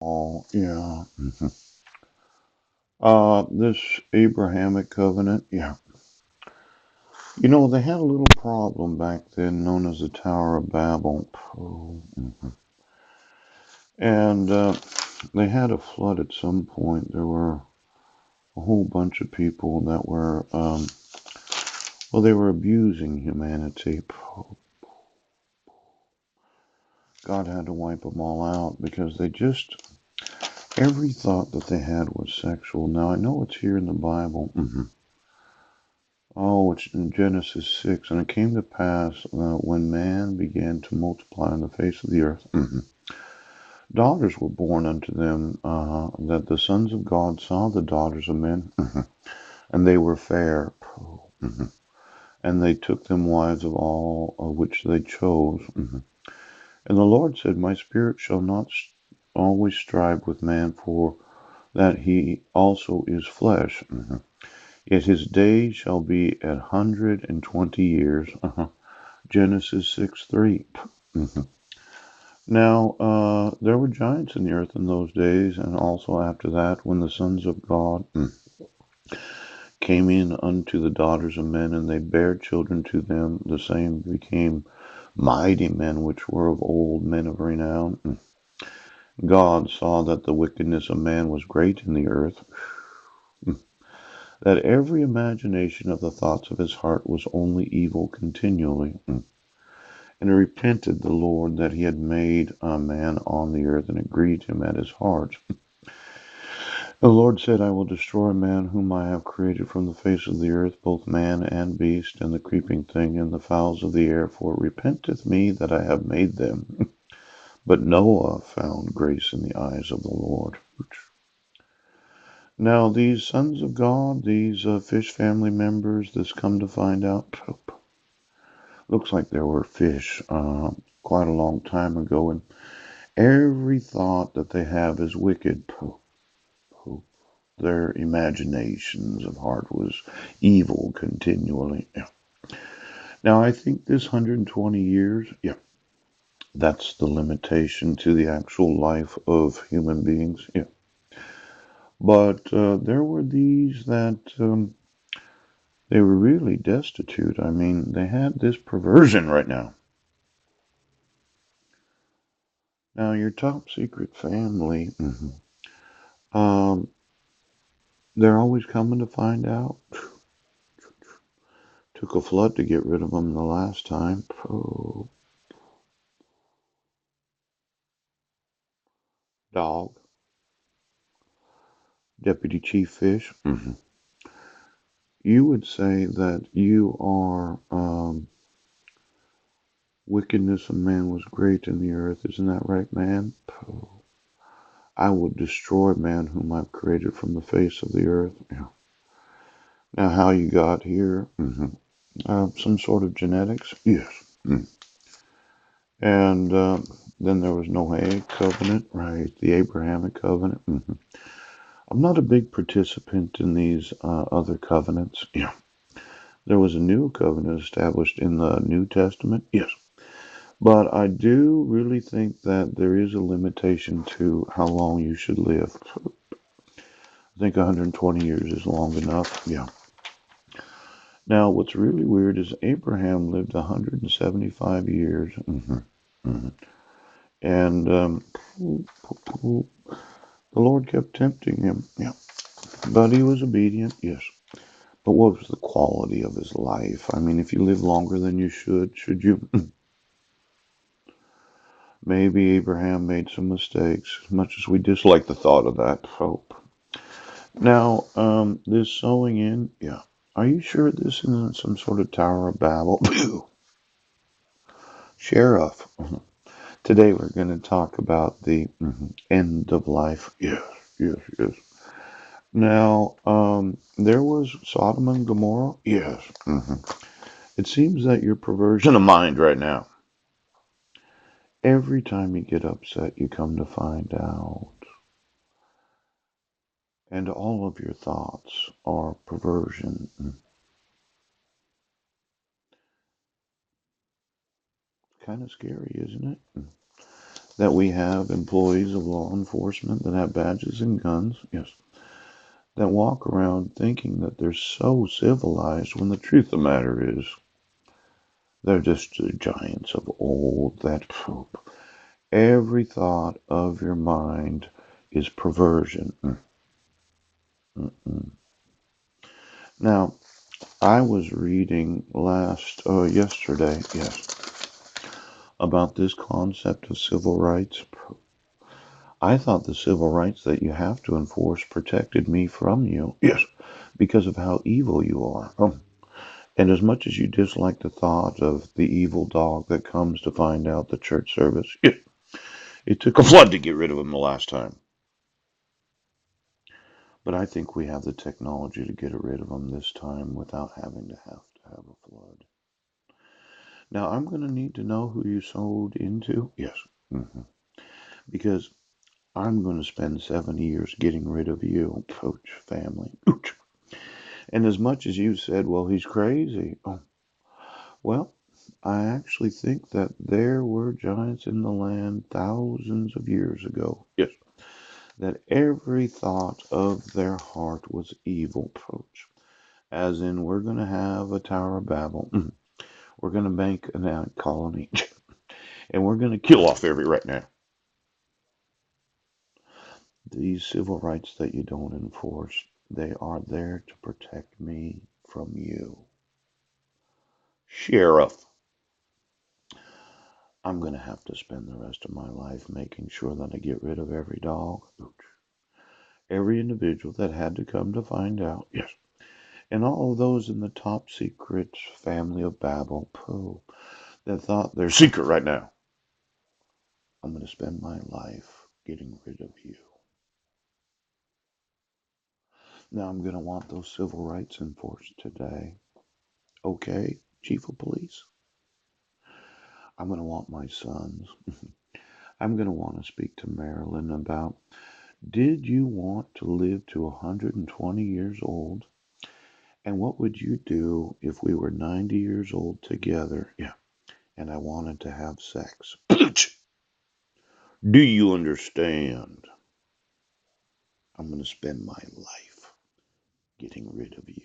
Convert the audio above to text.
Oh, yeah. This Abrahamic covenant, yeah. They had a little problem back then known as the Tower of Babel. Oh, and they had a flood at some point. There were a whole bunch of people that were, well, they were abusing humanity. God had to wipe them all out because every thought that they had was sexual. Now, I know it's here in the Bible. Oh, it's in Genesis 6. And it came to pass when man began to multiply on the face of the earth, daughters were born unto them, that the sons of God saw the daughters of men, and they were fair. And they took them wives of all of which they chose. And the Lord said, My spirit shall not always strive with man, for that he also is flesh. Yet his days shall be 120 years. Genesis 6:3. Now, there were giants in the earth in those days, and also after that, when the sons of God came in unto the daughters of men, and they bare children to them, the same became mighty men which were of old, men of renown. God saw that the wickedness of man was great in the earth, that every imagination of the thoughts of his heart was only evil continually. And he repented the Lord that he had made a man on the earth, and it grieved him at his heart. The Lord said, I will destroy man whom I have created from the face of the earth, both man and beast, and the creeping thing, and the fowls of the air, for it repenteth me that I have made them. But Noah found grace in the eyes of the Lord. Now these sons of God, these fish family members, this come to find out, looks like there were fish quite a long time ago, and every thought that they have is wicked. Their imaginations of heart was evil continually. Yeah. Now, I think this 120 years, yeah, that's the limitation to the actual life of human beings. Yeah. But there were these that they were really destitute. I mean, they had this perversion right now. Now, your top secret family, um, they're always coming to find out. Took a flood to get rid of them the last time. Oh, dog. Deputy Chief Fish. You would say that you are wickedness of man was great in the earth. Isn't that right, man? I will destroy man whom I've created from the face of the earth. Yeah. Now, how you got here? Some sort of genetics? Yes. And then there was Noahic covenant, right? The Abrahamic covenant. I'm not a big participant in these other covenants. Yeah. There was a new covenant established in the New Testament. Yes. But I do really think that there is a limitation to how long you should live. I think 120 years is long enough. Yeah. Now, what's really weird is Abraham lived 175 years. Hmm. And the Lord kept tempting him. Yeah. But he was obedient. Yes. But what was the quality of his life? I mean, if you live longer than you should you? Maybe Abraham made some mistakes, as much as we dislike the thought of that. Hope. Now, this sewing in, yeah. Are you sure this isn't some sort of Tower of Babel? Sheriff. Today we're going to talk about the end of life. Yes, yes, yes. Now, there was Sodom and Gomorrah. Yes. It seems that your perversion of mind right now. Every time you get upset, you come to find out. And all of your thoughts are perversion. Kind of scary, isn't it? that we have employees of law enforcement that have badges and guns, yes, that walk around thinking that they're so civilized when the truth of the matter is they're just the giants of old that poop. Every thought of your mind is perversion. Mm-mm. Now, I was reading yesterday, yes, about this concept of civil rights. I thought the civil rights that you have to enforce protected me from you. Yes, because of how evil you are. And as much as you dislike the thought of the evil dog that comes to find out the church service, it took a flood to get rid of him the last time. But I think we have the technology to get rid of him this time without having to have a flood. Now, I'm going to need to know who you sold into. Yes. hmm Because I'm going to spend 7 years getting rid of you, Coach family. Ouch. And as much as you said, well, he's crazy. Oh, well, I actually think that there were giants in the land thousands of years ago. Yes. That every thought of their heart was evil, Coach. As in, we're going to have a Tower of Babel. We're going to make an ant colony. And we're going to kill off every right now. These civil rights that you don't enforce, they are there to protect me from you. Sheriff, I'm going to have to spend the rest of my life making sure that I get rid of every dog, every individual that had to come to find out, yes, and all of those in the top secret family of Babel, that thought they're secret right now. I'm going to spend my life getting rid of you. Now I'm going to want those civil rights enforced today. Okay, Chief of Police? I'm going to want my sons. I'm going to want to speak to Marilyn about, did you want to live to 120 years old? And what would you do if we were 90 years old together? Yeah, and I wanted to have sex. Do you understand? I'm going to spend my life getting rid of you.